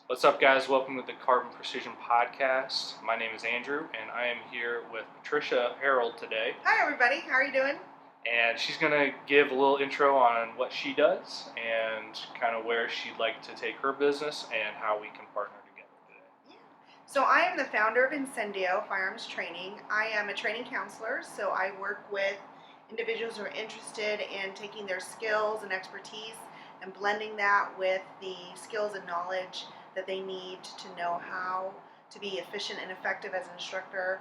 What's up, guys? Welcome to the Carbon Precision Podcast. My name is Andrew, and I am here with Patricia Harold today. Hi, everybody. How are you doing? And she's going to give a little intro on what she does and kind of where she'd like to take her business and how we can partner together today. Yeah. So I am the founder of Incendio Firearms Training. I am a training counselor, so I work with individuals who are interested in taking their skills and expertise and blending that with the skills and knowledge that they need to know how to be efficient and effective as an instructor.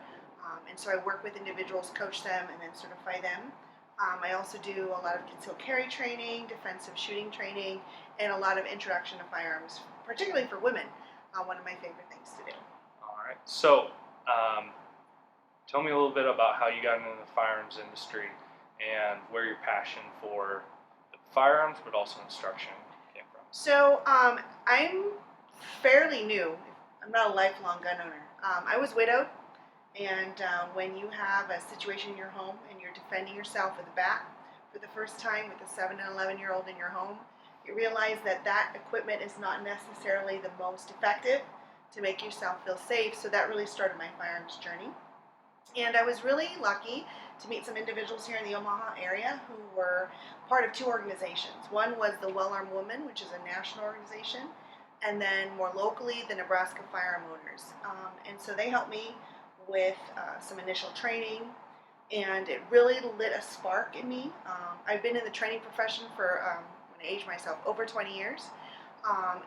And so I work with individuals, coach them, and then certify them. I also do a lot of concealed carry training, defensive shooting training, and a lot of introduction to firearms, particularly for women. One of my favorite things to do. All right. So tell me a little bit about how you got into the firearms industry and where your passion for the firearms, but also instruction came from. So I'm fairly new. I'm not a lifelong gun owner. I was widowed, and when you have a situation in your home and you're defending yourself with a bat for the first time with a 7 and 11-year-old in your home, you realize that that equipment is not necessarily the most effective to make yourself feel safe. So that really started my firearms journey. And I was really lucky to meet some individuals here in the Omaha area who were part of two organizations. One was the Well-Armed Woman, which is a national organization, and then more locally, the Nebraska Firearm Owners. And so they helped me with some initial training, and it really lit a spark in me. I've been in the training profession for, when I age myself, over 20 years,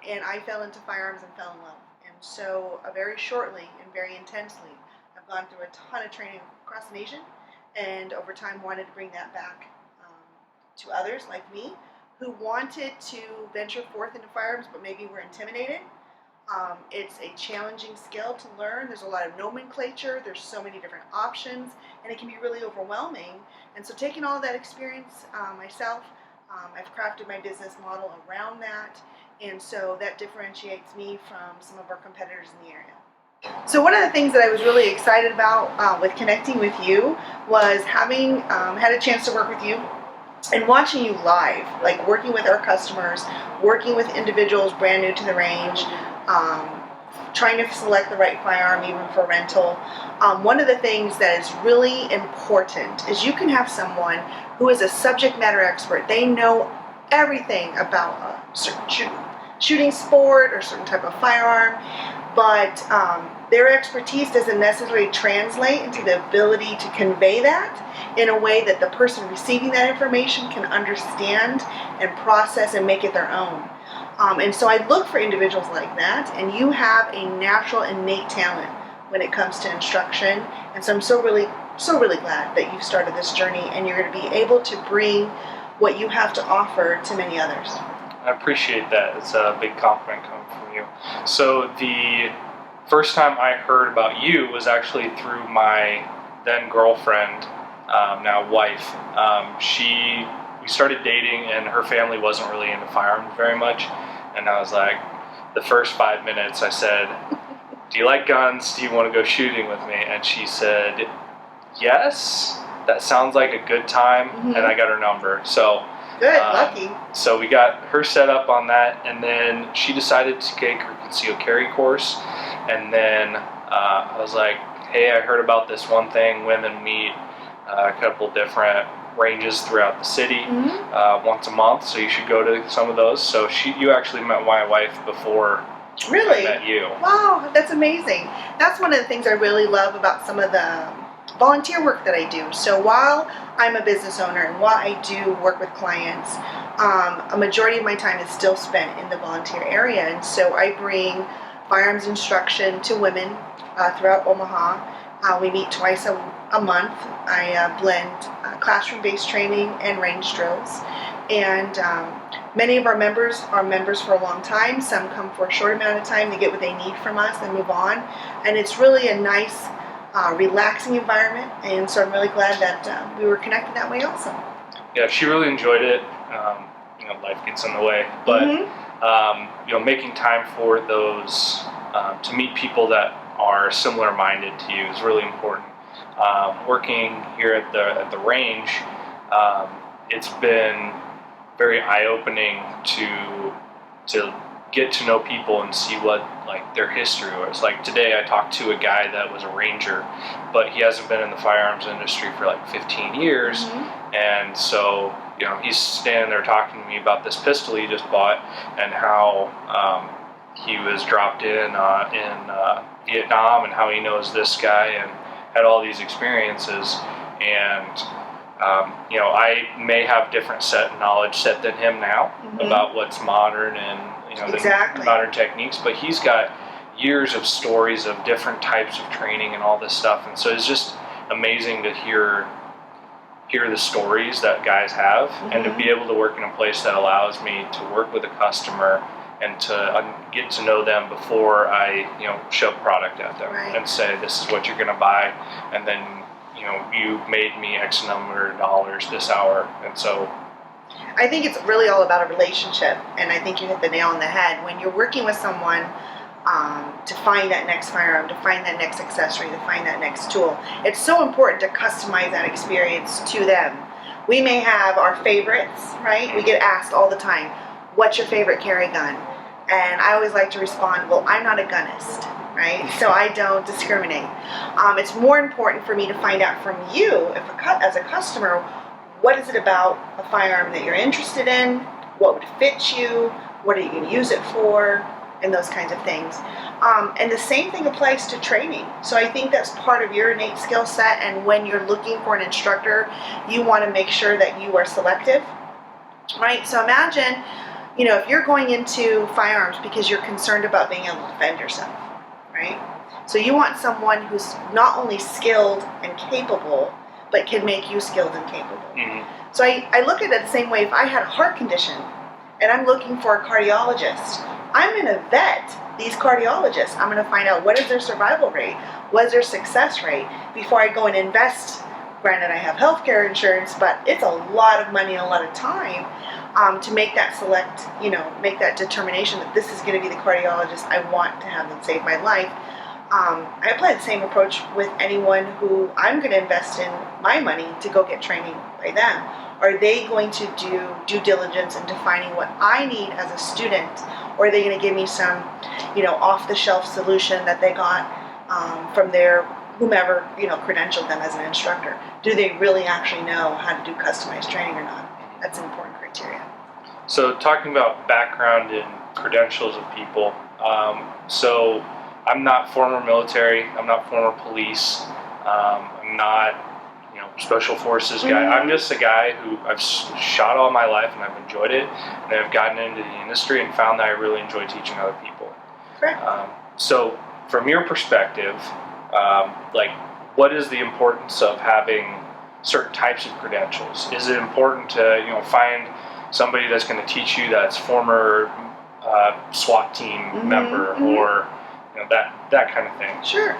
and I fell into firearms and fell in love. And so very shortly and very intensely, I've gone through a ton of training across the nation, and over time wanted to bring that back to others like me who wanted to venture forth into firearms but maybe were intimidated. It's a challenging skill to learn. There's a lot of nomenclature. There's so many different options, and it can be really overwhelming. And so taking all of that experience myself, I've crafted my business model around that, and so that differentiates me from some of our competitors in the area. So one of the things that I was really excited about with connecting with you was having had a chance to work with you and watching you live, like working with our customers, working with individuals brand new to the range, trying to select the right firearm even for rental. One of the things that is really important is you can have someone who is a subject matter expert. They know everything about a certain shooting sport or certain type of firearm, but their expertise doesn't necessarily translate into the ability to convey that in a way that the person receiving that information can understand and process and make it their own. And so I look for individuals like that, and you have a natural innate talent when it comes to instruction. And so I'm so really glad that you've started this journey and you're going to be able to bring what you have to offer to many others. I appreciate that. It's a big compliment coming from you. So the first time I heard about you was actually through my then girlfriend, now wife. We started dating, and her family wasn't really into firearms very much. And I was like, the first 5 minutes, I said, "Do you like guns? Do you want to go shooting with me?" And she said, "Yes, that sounds like a good time." Mm-hmm. And I got her number. So. Good, lucky. So we got her set up on that, and then she decided to take her concealed carry course. And then I was like, "Hey, I heard about this one thing. Women meet a couple different ranges throughout the city once a month, so you should go to some of those." So you actually met my wife before really? I met you. Wow, that's amazing. That's one of the things I really love about some of the volunteer work that I do. So while I'm a business owner and while I do work with clients, a majority of my time is still spent in the volunteer area. And so I bring firearms instruction to women throughout Omaha. We meet twice a month. I blend classroom-based training and range drills. And many of our members are members for a long time. Some come for a short amount of time. They get what they need from us and move on. And it's really a nice relaxing environment, and so I'm really glad that we were connected that way also. Yeah, she really enjoyed it. Life gets in the way, but making time for those to meet people that are similar minded to you is really important. Working here at the range, it's been very eye opening to get to know people and see what like their history was. Like today I talked to a guy that was a ranger, but he hasn't been in the firearms industry for like 15 years. And so, you know, he's standing there talking to me about this pistol he just bought and how he was dropped in Vietnam and how he knows this guy and had all these experiences. And you know, I may have different knowledge set than him now about what's modern and, you know, the modern techniques, but he's got years of stories of different types of training and all this stuff. And so it's just amazing to hear the stories that guys have and to be able to work in a place that allows me to work with a customer and to get to know them before I, you know, shove product at them and say, this is what you're going to buy. And then, you know, you made me X number of dollars this hour. And so I think it's really all about a relationship, and I think you hit the nail on the head. When you're working with someone to find that next firearm, to find that next accessory, to find that next tool, it's so important to customize that experience to them. We may have our favorites, right? We get asked all the time, what's your favorite carry gun? And I always like to respond, well, I'm not a gunist, right? So I don't discriminate. It's more important for me to find out from you, as a customer, what is it about a firearm that you're interested in? What would fit you? What are you going to use it for? And those kinds of things. And the same thing applies to training. So I think that's part of your innate skill set. And when you're looking for an instructor, you want to make sure that you are selective, right? So imagine, you know, if you're going into firearms because you're concerned about being able to defend yourself, right? So you want someone who's not only skilled and capable, but can make you skilled and capable. So I look at it the same way. If I had a heart condition and I'm looking for a cardiologist, I'm going to vet these cardiologists. I'm going to find out what is their survival rate, what is their success rate before I go and invest. Granted, I have healthcare insurance, but it's a lot of money and a lot of time to make that make that determination that this is going to be the cardiologist I want to have them save my life. I apply the same approach with anyone who I'm going to invest in my money to go get training by them. Are they going to do due diligence in defining what I need as a student, or are they going to give me some, you know, off-the-shelf solution that they got from their whomever, you know, credentialed them as an instructor? Do they really actually know how to do customized training or not? That's an important criteria. So talking about background and credentials of people, so I'm not former military, I'm not former police, I'm not, you know, special forces guy. I'm just a guy who I've shot all my life and I've enjoyed it, and I've gotten into the industry and found that I really enjoy teaching other people. Correct. So from your perspective, like, what is the importance of having certain types of credentials? Is it important to, you know, find somebody that's going to teach you that's former SWAT team member or, you know, that kind of thing? Sure.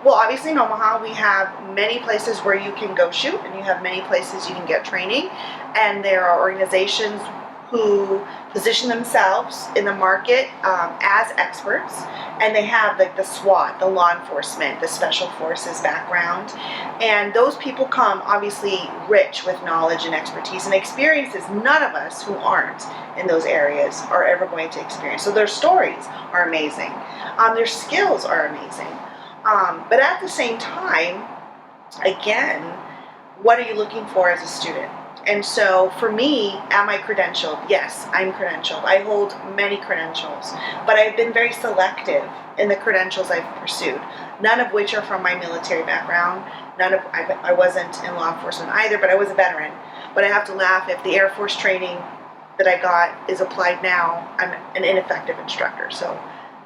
Well, obviously in Omaha we have many places where you can go shoot, and you have many places you can get training, and there are organizations who position themselves in the market as experts, and they have like the SWAT, the law enforcement, the special forces background, and those people come obviously rich with knowledge and expertise and experiences none of us who aren't in those areas are ever going to experience. So their stories are amazing, their skills are amazing, but at the same time, again, what are you looking for as a student? And so for me, am I credentialed? Yes, I'm credentialed. I hold many credentials, but I've been very selective in the credentials I've pursued, none of which are from my military background. I wasn't in law enforcement either, but I was a veteran. But I have to laugh, if the Air Force training that I got is applied now, I'm an ineffective instructor. So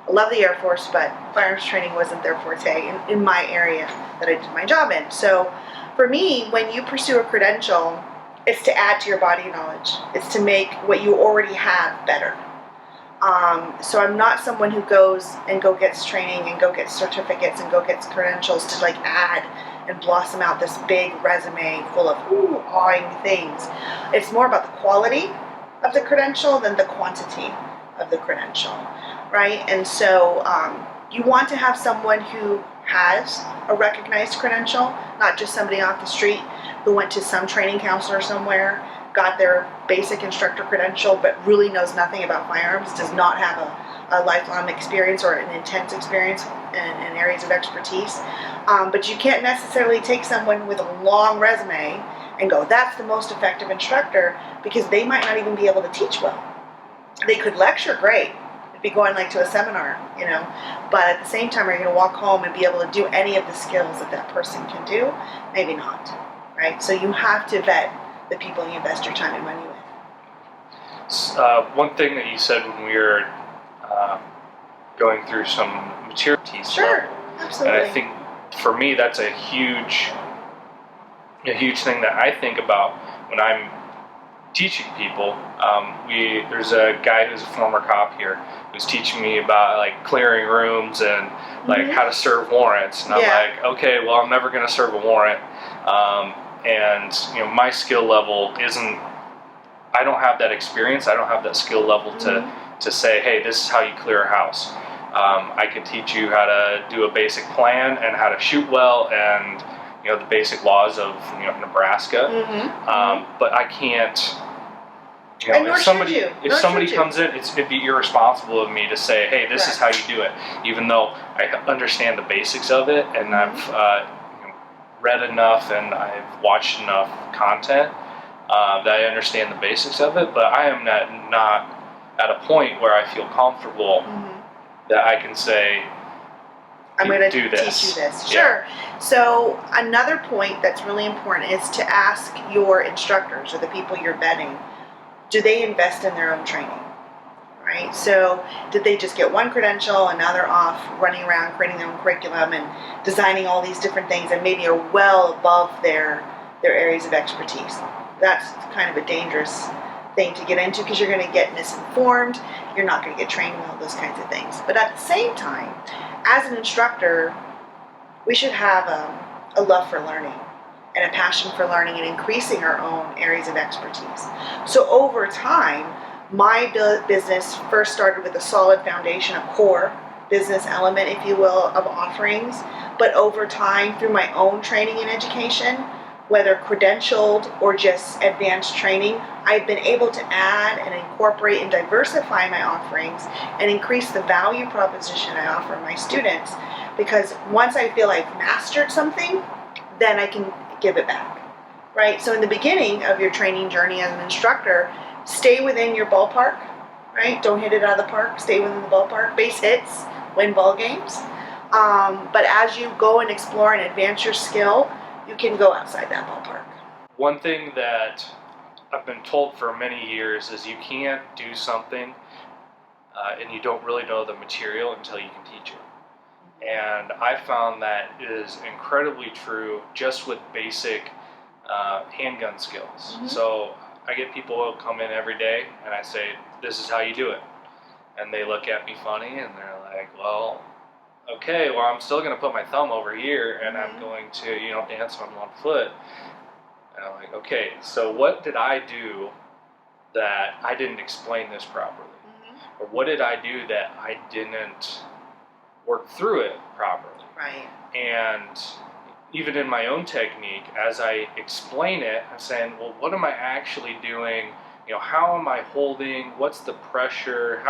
I love the Air Force, but firearms training wasn't their forte in my area that I did my job in. So for me, when you pursue a credential, it's to add to your body knowledge. It's to make what you already have better. So I'm not someone who goes and gets training and gets certificates and gets credentials to like add and blossom out this big resume full of awing things. It's more about the quality of the credential than the quantity of the credential, right? And so you want to have someone who has a recognized credential, not just somebody off the street who went to some training counselor somewhere got their basic instructor credential but really knows nothing about firearms, does not have a lifelong experience or an intense experience in areas of expertise. But you can't necessarily take someone with a long resume and go, that's the most effective instructor, because they might not even be able to teach well. They could lecture great, it'd be going like to a seminar, you know, but at the same time, are you going to walk home and be able to do any of the skills that that person can do? Maybe not, right? So you have to vet the people you invest your time and money with. One thing that you said when we were going through some material piece, sure, absolutely. and I think for me that's a huge thing that I think about when I'm teaching people. There's a guy who's a former cop here who's teaching me about like clearing rooms and like how to serve warrants, and I'm like, okay, well, I'm never going to serve a warrant, and you know, my skill level isn't. I don't have that experience. I don't have that skill level to say, hey, this is how you clear a house. I can teach you how to do a basic plan and how to shoot well, and you know, the basic laws of, you know, Nebraska. But I can't. You know, if somebody comes in, it'd be irresponsible of me to say, hey, this is how you do it, even though I understand the basics of it, and I've you know, read enough and I've watched enough content that I understand the basics of it. But I am not at a point where I feel comfortable that I can say, I'm going to teach you this. Sure. So another point that's really important is to ask your instructors or the people you're vetting, do they invest in their own training? Right? So did they just get one credential and now they're off running around creating their own curriculum and designing all these different things and maybe are well above their areas of expertise? That's kind of a dangerous thing to get into, because you're going to get misinformed, you're not going to get trained in all those kinds of things. But at the same time, as an instructor, we should have a love for learning and a passion for learning and increasing our own areas of expertise. So over time, my business first started with a solid foundation, a core business element, if you will, of offerings. But over time, through my own training and education, whether credentialed or just advanced training, I've been able to add and incorporate and diversify my offerings and increase the value proposition I offer my students, because once I feel I've mastered something, then I can give it back, right? So in the beginning of your training journey as an instructor, stay within your ballpark, right? Don't hit it out of the park, stay within the ballpark. Base hits win ball games. But as you go and explore and advance your skill, you can go outside that ballpark. One thing that I've been told for many years is you can't do something and you don't really know the material until you can teach it. And I found that is incredibly true just with basic handgun skills. So I get people who come in every day and I say, this is how you do it. And they look at me funny and they're like, well, okay, well, I'm still going to put my thumb over here and I'm going to, you know, dance on one foot. And I'm like, okay, so what did I do that I didn't explain this properly? Or what did I do that I didn't work through it properly? Right. And even in my own technique, as I explain it, I'm saying, well, what am I actually doing? You know, how am I holding? What's the pressure?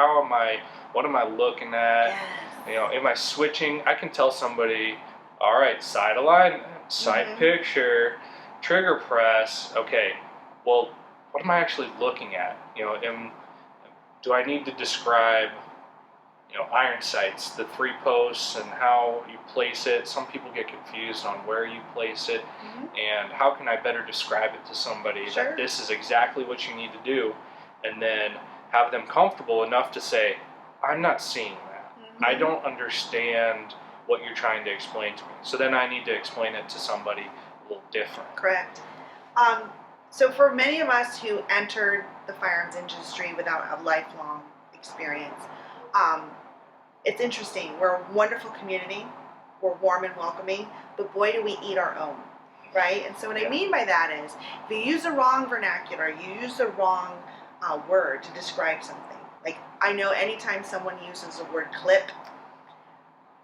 What am I looking at? Yes. You know, am I switching? I can tell somebody, all right, side alignment, side picture, trigger press. Okay, well, what am I actually looking at? You know, do I need to describe, you know, iron sights, the 3 posts, and how you place it? Some people get confused on where you place it, and how can I better describe it to somebody that this is exactly what you need to do, and then have them comfortable enough to say, I'm not seeing that. I don't understand what you're trying to explain to me. So then I need to explain it to somebody a little different. Correct. So for many of us who entered the firearms industry without a lifelong experience, it's interesting. We're a wonderful community. We're warm and welcoming, but boy, do we eat our own, right? And so what I mean by that is, if you use the wrong vernacular, you use the wrong word to describe something. Like, I know anytime someone uses the word clip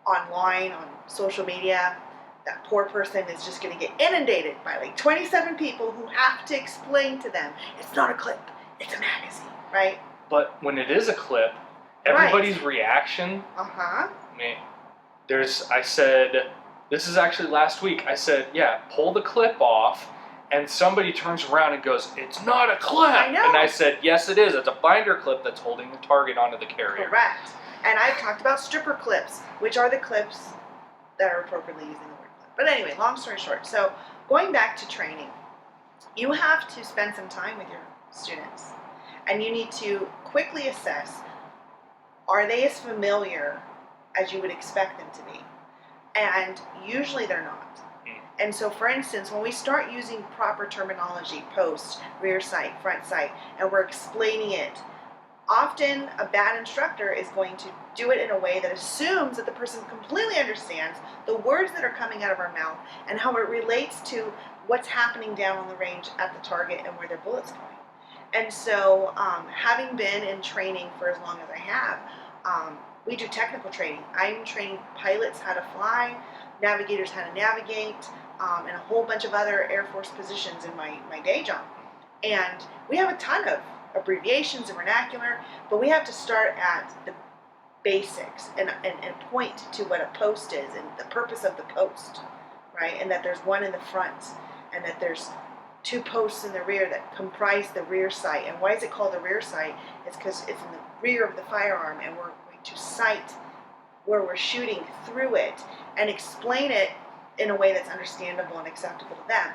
online, on social media, that poor person is just going to get inundated by like 27 people who have to explain to them, it's not a clip, it's a magazine, right? But when it is a clip, everybody's reaction, I mean, I said, this is actually last week, I said, yeah, pull the clip off, and somebody turns around and goes, it's not a clip. I know. And I said, yes it is, it's a binder clip that's holding the target onto the carrier. Correct. And I've talked about stripper clips, which are the clips that are appropriately using the word clip. But anyway, long story short, so going back to training, you have to spend some time with your students, and you need to quickly assess, are they as familiar as you would expect them to be? And usually they're not. And so, for instance, when we start using proper terminology, post, rear sight, front sight, and we're explaining it, often a bad instructor is going to do it in a way that assumes that the person completely understands the words that are coming out of our mouth and how it relates to what's happening down on the range at the target and where their bullet's going. And so, having been in training for as long as I have, we do technical training. I'm training pilots how to fly, navigators how to navigate, and a whole bunch of other Air Force positions in my day job. And we have a ton of abbreviations and vernacular, but we have to start at the basics and point to what a post is and the purpose of the post, right? And that there's one in the front and that there's two posts in the rear that comprise the rear sight. And why is it called the rear sight? It's because it's in the rear of the firearm, and we're going to sight where we're shooting through it and explain it in a way that's understandable and acceptable to them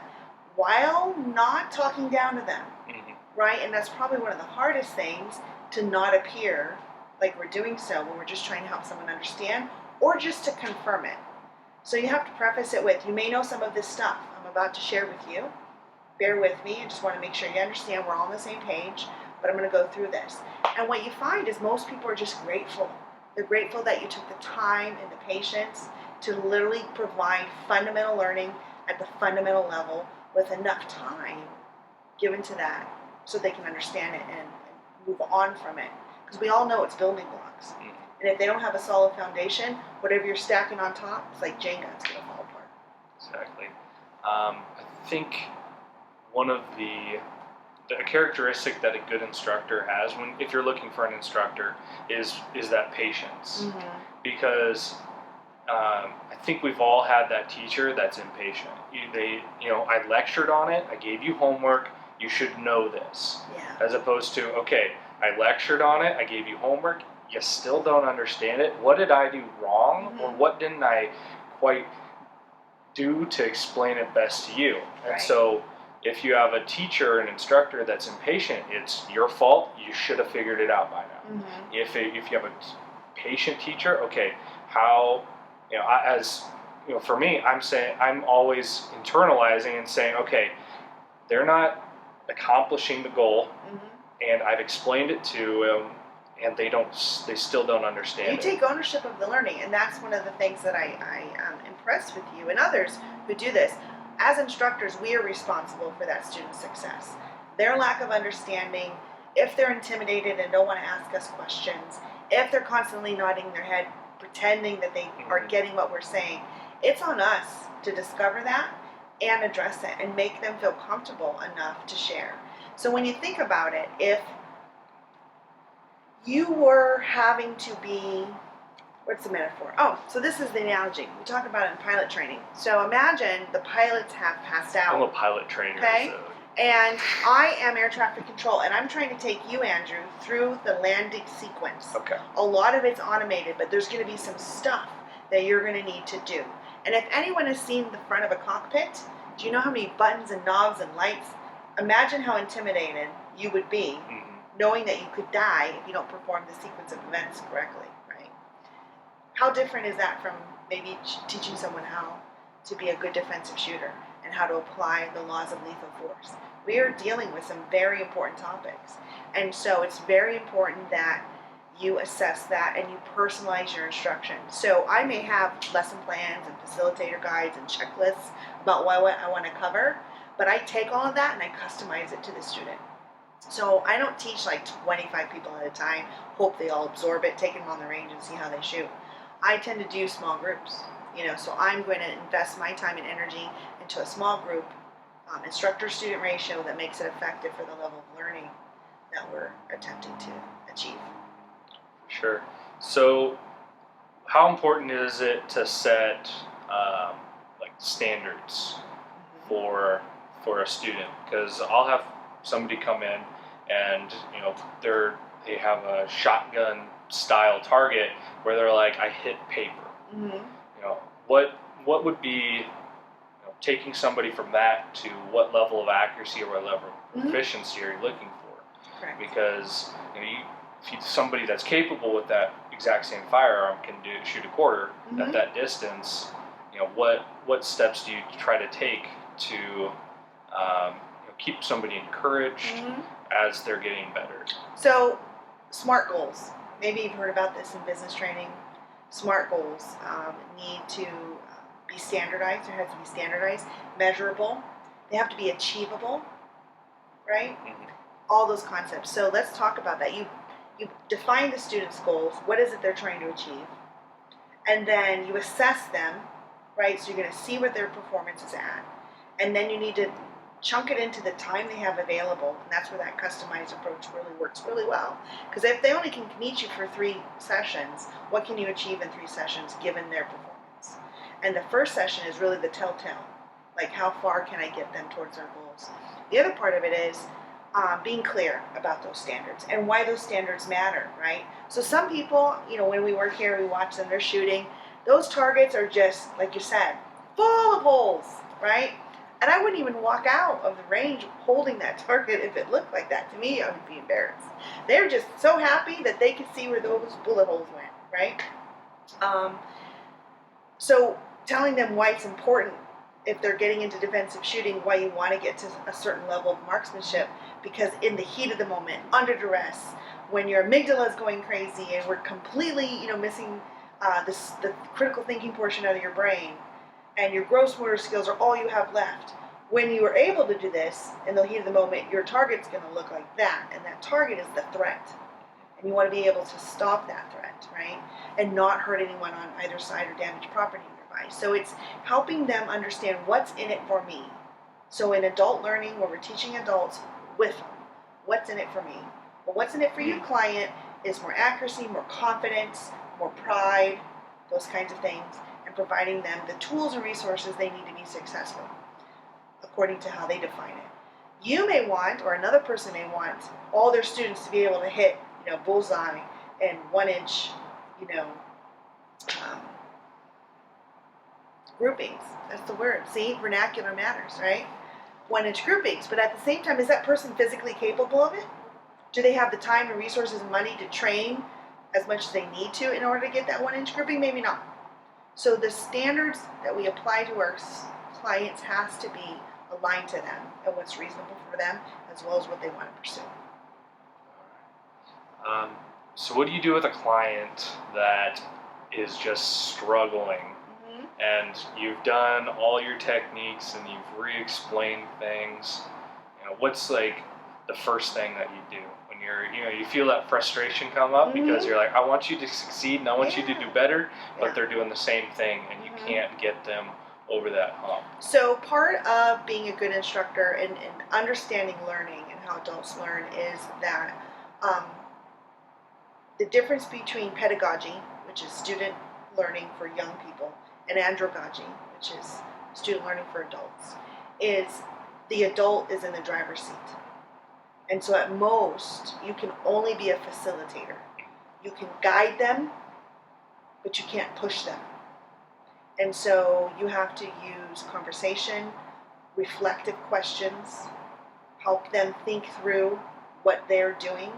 while not talking down to them, right? And that's probably one of the hardest things, to not appear like we're doing so when we're just trying to help someone understand or just to confirm it. So you have to preface it with, you may know some of this stuff I'm about to share with you. Bear with me. I just want to make sure you understand we're all on the same page, but I'm going to go through this. And what you find is most people are just grateful. They're grateful that you took the time and the patience to literally provide fundamental learning at the fundamental level with enough time given to that so they can understand it and move on from it. Because we all know it's building blocks. And if they don't have a solid foundation, whatever you're stacking on top, it's like Jenga, it's going to fall apart. Exactly. I think one of the characteristic that a good instructor has, if you're looking for an instructor, is that patience. Because I think we've all had that teacher that's impatient. I lectured on it, I gave you homework, you should know this. Yeah. As opposed to, okay, I lectured on it, I gave you homework, you still don't understand it. What did I do wrong, or what didn't I quite do to explain it best to you? And so, if you have a teacher or an instructor that's impatient, it's your fault. You should have figured it out by now. If you have a patient teacher, okay, how, for me, I'm always internalizing and saying, okay, they're not accomplishing the goal, and I've explained it to them, and they still don't understand it. You take ownership of the learning, and that's one of the things that I am impressed with you and others who do this. As instructors, we are responsible for that student's success. Their lack of understanding, if they're intimidated and don't want to ask us questions, if they're constantly nodding their head, pretending that they are getting what we're saying, it's on us to discover that and address it and make them feel comfortable enough to share. So when you think about it, if you were having to be, what's the metaphor? Oh, so this is the analogy. We talk about it in pilot training. So imagine the pilots have passed out. I'm a pilot trainer. Okay? So. And I am air traffic control, and I'm trying to take you, Andrew, through the landing sequence. Okay. A lot of it's automated, but there's going to be some stuff that you're going to need to do. And if anyone has seen the front of a cockpit, do you know how many buttons and knobs and lights? Imagine how intimidated you would be knowing that you could die if you don't perform the sequence of events correctly, right? How different is that from maybe teaching someone how to be a good defensive shooter and how to apply the laws of lethal force? We are dealing with some very important topics. And so it's very important that you assess that and you personalize your instruction. So I may have lesson plans and facilitator guides and checklists about what I want to cover, but I take all of that and I customize it to the student. So I don't teach like 25 people at a time, hope they all absorb it, take them on the range and see how they shoot. I tend to do small groups. So I'm going to invest my time and energy into a small group instructor-student ratio that makes it effective for the level of learning that we're attempting to achieve. Sure. So, how important is it to set like standards for a student? Because I'll have somebody come in and they have a shotgun style target where they're like, I hit paper. Mm-hmm. What would be taking somebody from that to what level of accuracy or what level of proficiency are you looking for? Correct. Because somebody that's capable with that exact same firearm can shoot a quarter at that distance. What steps do you try to take to keep somebody encouraged as they're getting better? So, SMART goals. Maybe you've heard about this in business training. SMART goals need to be standardized. There has to be standardized, measurable. They have to be achievable, right? All those concepts. So let's talk about that. You define the students' goals. What is it they're trying to achieve? And then you assess them, right? So you're going to see what their performance is at. And then you need to chunk it into the time they have available. And that's where that customized approach really works really well. Because if they only can meet you for 3 sessions, what can you achieve in 3 sessions given their performance? And the first session is really the telltale. Like, how far can I get them towards their goals? The other part of it is being clear about those standards and why those standards matter, right? So some people, when we work here, we watch them, they're shooting. Those targets are just, like you said, full of holes, right? And I wouldn't even walk out of the range holding that target if it looked like that. To me, I would be embarrassed. They're just so happy that they could see where those bullet holes went, right? So telling them why it's important if they're getting into defensive shooting, why you want to get to a certain level of marksmanship, because in the heat of the moment, under duress, when your amygdala is going crazy and we're completely, missing the critical thinking portion out of your brain, and your gross motor skills are all you have left. When you are able to do this in the heat of the moment, your target's going to look like that, and that target is the threat. And you want to be able to stop that threat, right? And not hurt anyone on either side or damage property nearby. So it's helping them understand what's in it for me. So in adult learning, where we're teaching adults with them, what's in it for me? Well, what's in it for you, client, is more accuracy, more confidence, more pride, those kinds of things, and providing them the tools and resources they need to be successful, according to how they define it. You may want, or another person may want, all their students to be able to hit, bullseye and 1-inch, groupings. That's the word. See, vernacular matters, right? 1-inch groupings. But at the same time, is that person physically capable of it? Do they have the time and resources and money to train as much as they need to in order to get that 1-inch grouping? Maybe not. So the standards that we apply to our clients has to be aligned to them and what's reasonable for them, as well as what they want to pursue. So what do you do with a client that is just struggling and you've done all your techniques and you've re-explained things? What's like the first thing that you do when you feel that frustration come up because you're like, I want you to succeed and I want you to do better, but they're doing the same thing and you can't get them over that hump. So part of being a good instructor and understanding learning and how adults learn is that the difference between pedagogy, which is student learning for young people, and andragogy, which is student learning for adults, is the adult is in the driver's seat. And so at most, you can only be a facilitator. You can guide them, but you can't push them. And so you have to use conversation, reflective questions, help them think through what they're doing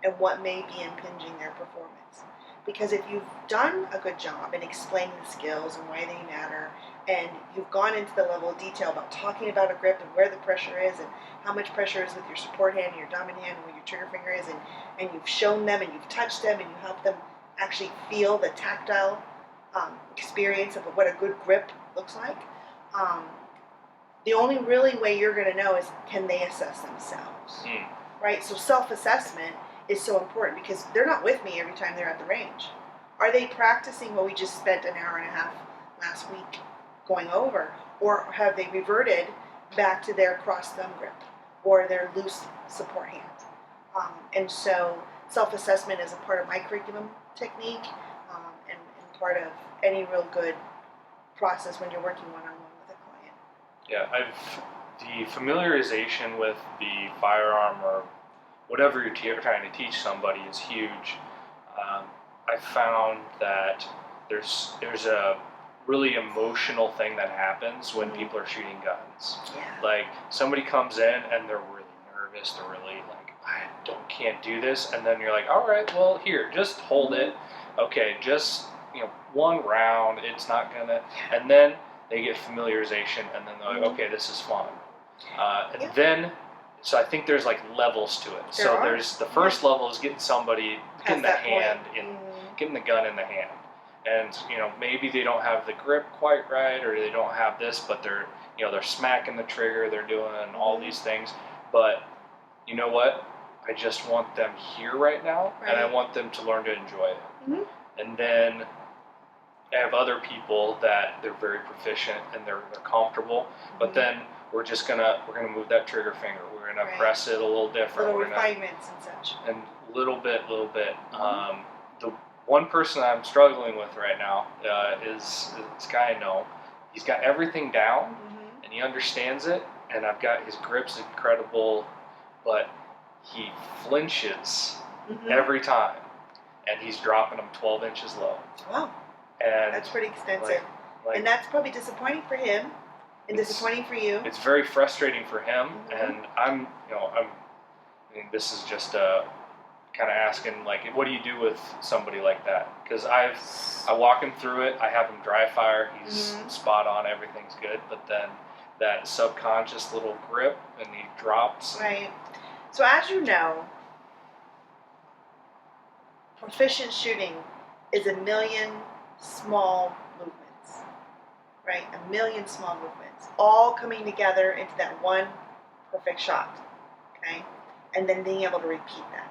and what may be impinging their performance. Because if you've done a good job in explaining the skills and why they matter, and you've gone into the level of detail about talking about a grip and where the pressure is and how much pressure is with your support hand and your dominant hand and where your trigger finger is, and you've shown them and you've touched them and you help them actually feel the tactile experience of what a good grip looks like, the only really way you're going to know is, can they assess themselves, right? So self-assessment is so important because they're not with me every time they're at the range. Are they practicing what we just spent an hour and a half last week going over? Or have they reverted back to their cross thumb grip or their loose support hand? And so self-assessment is a part of my curriculum technique and part of any real good process when you're working one-on-one with a client. Yeah, the familiarization with the firearm or whatever you're trying to teach somebody is huge. I found that there's a really emotional thing that happens when people are shooting guns. Yeah. Like somebody comes in and they're really nervous, they're really like, can't do this, and then you're like, all right, well here, just hold it. Okay, just one round, it's not gonna, and then they get familiarization, and then they're like, okay, this is fun. Then, so I think there's like levels to it. There's the first level is getting somebody, getting the hand in, getting the gun in the hand. And maybe they don't have the grip quite right, or they don't have this, but they're they're smacking the trigger, they're doing all these things. But you know what? I just want them here right now, and I want them to learn to enjoy it. And then I have other people that they're very proficient and they're comfortable, but then we're gonna move that trigger finger. We're gonna press it a little different. Little refinements and such. And little bit. The one person I'm struggling with right now is this guy I know. He's got everything down, and he understands it, and I've got his grip's incredible, but he flinches every time, and he's dropping them 12 inches low. Wow. And that's pretty extensive. And that's probably disappointing for him and disappointing for you. It's very frustrating for him, and I mean, this is just kind of asking, like, what do you do with somebody like that? Because I walk him through it. I have him dry fire. He's spot on. Everything's good. But then that subconscious little grip, and he drops. Right. So as you know, proficient shooting is a million small movements, right? A million small movements, all coming together into that one perfect shot, okay? And then being able to repeat that.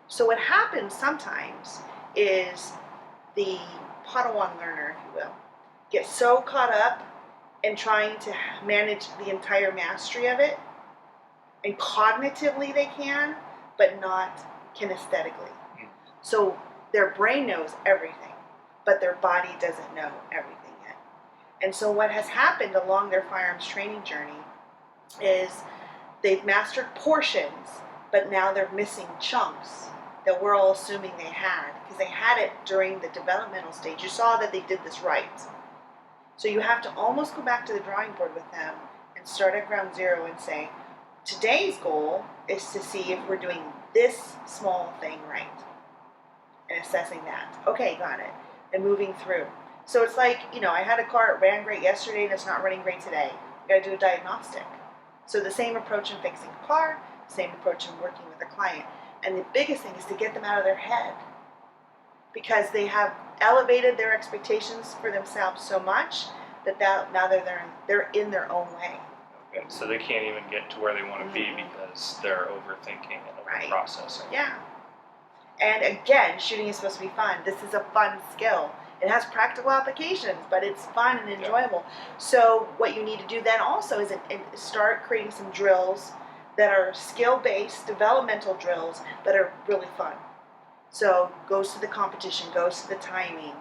So what happens sometimes is the Padawan learner, if you will, gets so caught up in trying to manage the entire mastery of it, and cognitively they can, but not kinesthetically. So their brain knows everything, but their body doesn't know everything yet. And so what has happened along their firearms training journey is they've mastered portions, but now they're missing chunks that we're all assuming they had, because they had it during the developmental stage. You saw that they did this right. So you have to almost go back to the drawing board with them and start at ground zero and say, today's goal is to see if we're doing this small thing right. And assessing that. Okay, got it. And moving through. So it's like, I had a car, it ran great yesterday and it's not running great today. You gotta do a diagnostic. So the same approach in fixing a car, same approach in working with a client. And the biggest thing is to get them out of their head, because they have elevated their expectations for themselves so much that now they're in their own way. Okay, so they can't even get to where they want to be because they're overthinking and over-processing. Yeah. And again, shooting is supposed to be fun. This is a fun skill. It has practical applications, but it's fun and enjoyable. So what you need to do then also is start creating some drills that are skill-based, developmental drills that are really fun. So goes to the competition, goes to the timing,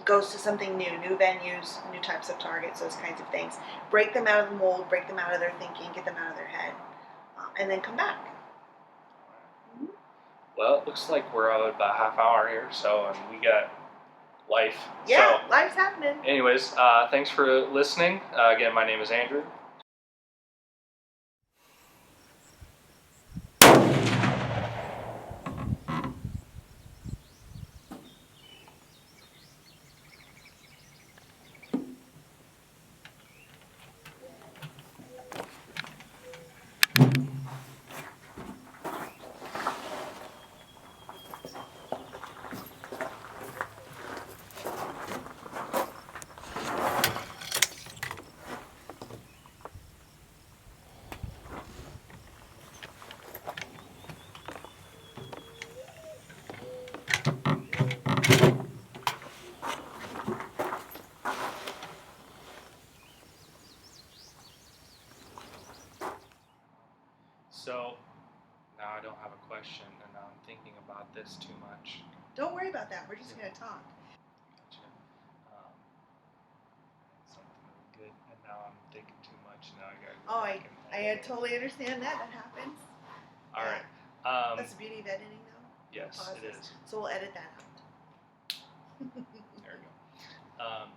goes to something new venues, new types of targets, those kinds of things. Break them out of the mold, break them out of their thinking, get them out of their head, and then come back. Well, it looks like we're at about a half hour here, and we got life. Yeah, life's happening. Anyways, thanks for listening. Again, my name is Andrew. So now I don't have a question, and now I'm thinking about this too much. Don't worry about that. We're just going to talk. Gotcha. Something really good, and now I'm thinking too much. Now I gotta go Oh, back I totally understand that. That happens. All right. That's the beauty of editing, though. Yes, it is. So we'll edit that out. There we go.